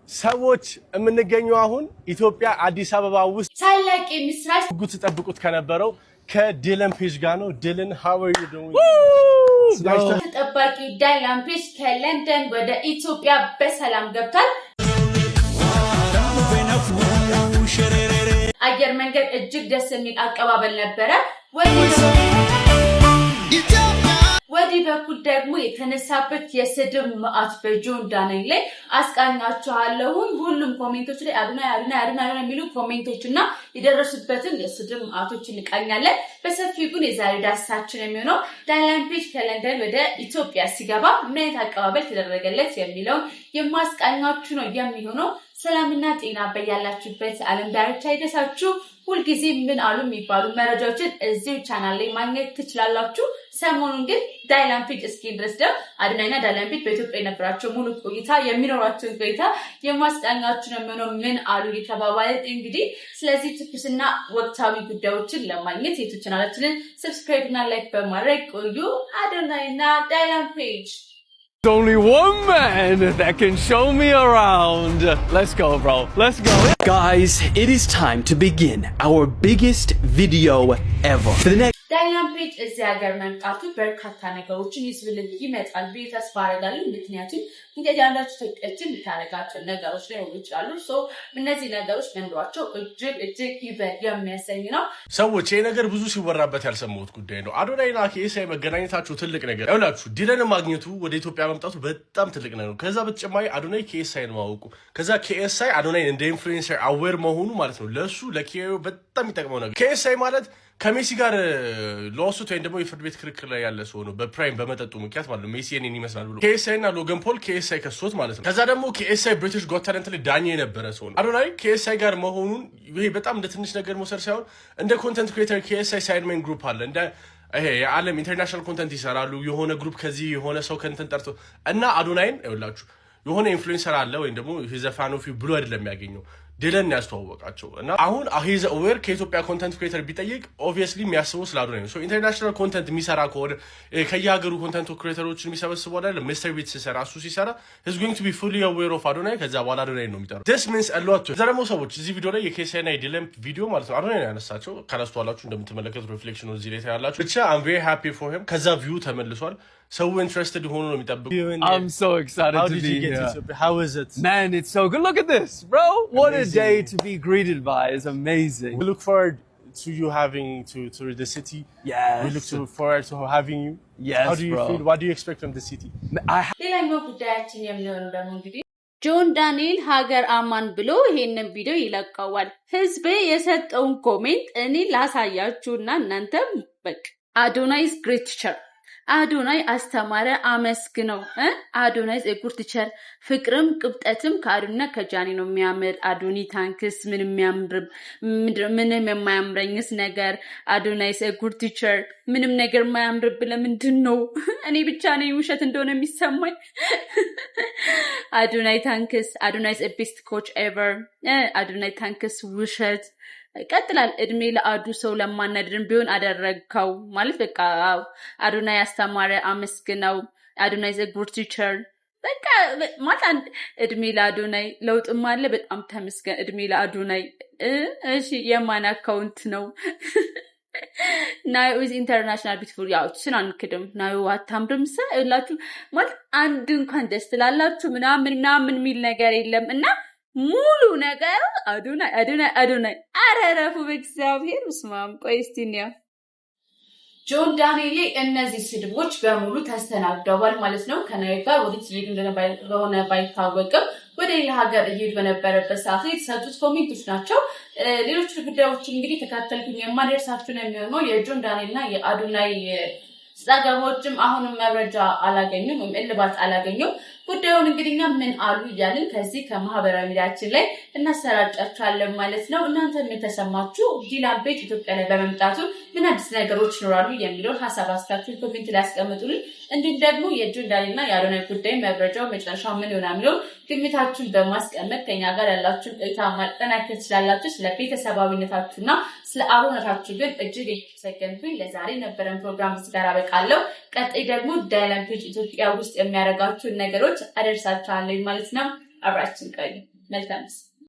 ሰዎች የምንገኘው አሁን ኢትዮጵያ አዲስ አበባ ውስጥ ታላቅ ምስራች ጉት ተጠብቁት ከነበረው ከዲለን ፔጅ ጋር ነው። ዲለን how are you doing? ተጠባቂ ዳይላን ፔጅ ከለንደን ወደ ኢትዮጵያ በሰላም ገብቷል። አየር መንገድ እጅግ ደስ የሚል አቀባበል ነበረ። ወዲህ በኩል ደግሞ የተነሳበት የስድብ መዓት በጆን ዳንኤል ላይ አስቃኛችኋለሁ። ሁሉም ኮሜንቶች ላይ አድና የሚሉ ኮሜንቶችና የደረሱበትን የስድብ መዓቶች እንቃኛለን። በሰፊው ግን የዛሬ ዳሳችን የሚሆነው ዳይላን ፔጅ ከለንደን ወደ ኢትዮጵያ ሲገባ ምን አይነት አቀባበል ተደረገለት የሚለውን የማስቃኛችሁ ነው የሚሆነው። ሰላምና ጤና በያላችሁበት ዓለም ዳርቻ ይድረሳችሁ። ሁልጊዜ ምን አሉ የሚባሉ መረጃዎችን እዚህ ቻናል ላይ ማግኘት ትችላላችሁ። ሰሞኑን ግን ዳይላን ፔጅ እስኪን ድረስ ደግሞ አድናይና ዳይላን ፔጅ በኢትዮጵያ የነበራቸው ሙሉ ቆይታ የሚኖራቸውን ቆይታ የማስቃኛችሁ ነው የሚሆነው። ምን አሉ የተባባለ እንግዲህ ስለዚህ ትኩስና ወቅታዊ ጉዳዮችን ለማግኘት የዩቲዩብ ቻናላችንን ሰብስክራይብ እና ላይክ በማድረግ ቆዩ። አድናይና ዳይላን ፔጅ There's only one man that can show me around. Let's go, bro. Let's go. Guys, it is time to begin our biggest video ever. For the next ዳይላን ፔጅ እዚህ ሀገር መምጣቱ በርካታ ነገሮችን ይስብልን ይመጣል ብዬ ተስፋ አደርጋለሁ። ምክንያቱም እንግዲህ ያላችሁ ተቀጭን ታረጋቸው ነገሮች ላይ ይችላሉ። እነዚህ ነገሮች መንዷቸው እጅግ ይበል የሚያሰኝ ነው። ሰዎች ይሄ ነገር ብዙ ሲወራበት ያልሰማሁት ጉዳይ ነው። አዶናይና ኬኤስአይ መገናኘታቸው ትልቅ ነገር ያውላችሁ። ዲለን ማግኘቱ ወደ ኢትዮጵያ መምጣቱ በጣም ትልቅ ነገር ነው። ከዛ በተጨማሪ አዶናይ ኬኤስአይን ማወቁ፣ ከዛ ኬኤስአይ አዶናይን እንደ ኢንፍሉዌንሰር አዌር መሆኑ ማለት ነው ለሱ ለኬዮ በጣም የሚጠቅመው ነገር። ኬኤስአይ ማለት ከሜሲ ጋር ሎሱት ወይም ደግሞ የፍርድ ቤት ክርክር ላይ ያለ ሰው ነው። በፕራይም በመጠጡ ምክንያት ማለት ነው። ሜሲ እኔን ይመስላል ብሎ ኬኤስአይ እና ሎገን ፖል ኬኤስአይ ከሶት ማለት ነው። ከዛ ደግሞ ኬኤስአይ ብሪቲሽ ጎት ታለንት ላይ ዳኛ የነበረ ሰው ነው። አዶናይ ኬኤስአይ ጋር መሆኑን ይሄ በጣም እንደ ትንሽ ነገር መውሰድ ሳይሆን እንደ ኮንተንት ክሬተር ኬኤስአይ ሳይድሜን ግሩፕ አለ። እንደ ይሄ የዓለም ኢንተርናሽናል ኮንተንት ይሰራሉ። የሆነ ግሩፕ ከዚህ የሆነ ሰው ከንትን ጠርቶ እና አዶናይን ይኸውላችሁ የሆነ ኢንፍሉዌንሰር አለ ወይም ደግሞ ሂዘፋኖፊ ብሎ አይደለም የሚያገኘው ዲለን ያስተዋወቃቸው እና አሁን ሂዝ አዌር ከኢትዮጵያ ኮንተንት ክሬተር ቢጠይቅ ኦብቪየስሊ የሚያስበው ስለ አዶናይ ነው። ሶ ኢንተርናሽናል ኮንተንት የሚሰራ ከሆነ ከየሀገሩ ኮንተንት ክሬተሮችን የሚሰበስበው አይደል? ሚስተር ቢት ሲሰራ እሱ ሲሰራ is going to be fully aware of አዶናይ። ከዛ በኋላ አዶናይ ነው የሚጠራው። this means a lot to ደግሞ ሰዎች እዚህ ቪዲዮ ላይ የኬኤስአይ እና የዲለን ቪዲዮ ማለት ነው አዶናይ ነው ያነሳቸው። ካላስተዋላችሁ እንደምትመለከቱት ሪፍሌክሽኑ እዚህ ላይ ታያላችሁ። ብቻ I'm very happy for him። ከዛ ቪው ተመልሷል። So interested ሆኖ ነው የሚጠብቁ። I'm so excited to be here. How is it? Man, it's so good. Look at this, bro. What amazing. A day to be greeted by. It's amazing. We look forward to you having to the city. Yes. We look forward to having you. Yes, how do you feel? What do you expect from the city? ሌላኛው ጉዳያችን የሚሆነው ደግሞ እንግዲህ ጆን ዳንኤል ሀገር አማን ብሎ ይሄንን ቪዲዮ ይለቀዋል። ህዝብ የሰጠውን ኮሜንት እኔ ላሳያችሁና እናንተም በቃ አዶናይ is great teacher አዶናይ አስተማረ አመስግነው። አዶናይ ጸጉር ቲቸር ፍቅርም ቅብጠትም ከአዶና ከጃኒ ነው የሚያምር። አዶኒ ታንክስ ምንም የማያምረኝስ ነገር አዶናይ ጸጉር ቲቸር ምንም ነገር የማያምርብ ለምንድን ነው? እኔ ብቻ ነኝ ውሸት እንደሆነ የሚሰማኝ። አዶናይ ታንክስ አዶናይ is the best coach ever አዶናይ ታንክስ ውሸት ቀጥላል። እድሜ ለአዱ ሰው ለማናድርም ቢሆን አደረግከው ማለት በቃ አዶናይ አስተማረ አመስግነው። አዶናይ is a good teacher በቃ ማለት እድሜ ለአዶናይ ለውጥም አለ። በጣም ተመስገን እድሜ ለአዶናይ። እሺ የማን አካውንት ነው? ናዩ is international beautiful ያው ስናንክድም ናዩ አታምርም ሳይላችሁ ማለት አንድ እንኳን ደስ ትላላችሁ ምናምን የሚል ነገር የለም እና ሙሉ ነገር አዶናይ አረረፉ በእግዚአብሔር ስማም። ቆይ እስቲ እንያ ጆን ዳንኤል እነዚህ ስድቦች በሙሉ ተስተናግደዋል ማለት ነው። ከናይ ጋር ወደ ትሪግ እንደሆነ ባይታወቅም ወደ ሌላ ሀገር እየሄዱ በነበረበት ሰዓት የተሰጡት ኮሜንቶች ናቸው። ሌሎች ጉዳዮች እንግዲህ ተካተልኩኝ የማደርሳችሁ ነው የሚሆነው። የጆን ዳንኤልና የአዶናይ ጸጋዎችም አሁንም መረጃ አላገኙም ወይም እልባት አላገኙም። ጉዳዩን እንግዲህኛ ምን አሉ እያልን ከዚህ ከማህበራዊ ሚዲያችን ላይ እናሰራጫችኋለን ማለት ነው። እናንተ ምን ተሰማችሁ? ዲላን ፔጅ ኢትዮጵያ ላይ በመምጣቱ ምን አዲስ ነገሮች ይኖራሉ የሚለውን ሀሳብ አስተካክሉ ኮሜንት ላይ አስቀምጡልን። እንዲሁም ደግሞ የጆን ዳንኤልና የአዶናይ ጉዳይ መረጃው መጨረሻው ምን ይሆናል የሚለውን ግምታችሁን በማስቀመጥ ከኛ ጋር ያላችሁን ቆይታ ማጠናከር ትችላላችሁ። ስለ ቤተሰባዊነታችሁና ስለ አብሮነታችሁ ግን እጅግ እየተሰገንኩኝ ለዛሬ ነበረን ፕሮግራም እዚህ ጋር አበቃለሁ። ቀጣይ ደግሞ ዳይላን ፔጅ ኢትዮጵያ ውስጥ የሚያደርጋችሁን ነገሮች አደርሳችኋለሁ ማለት ነው። አብራችን ቆዩ። መልካም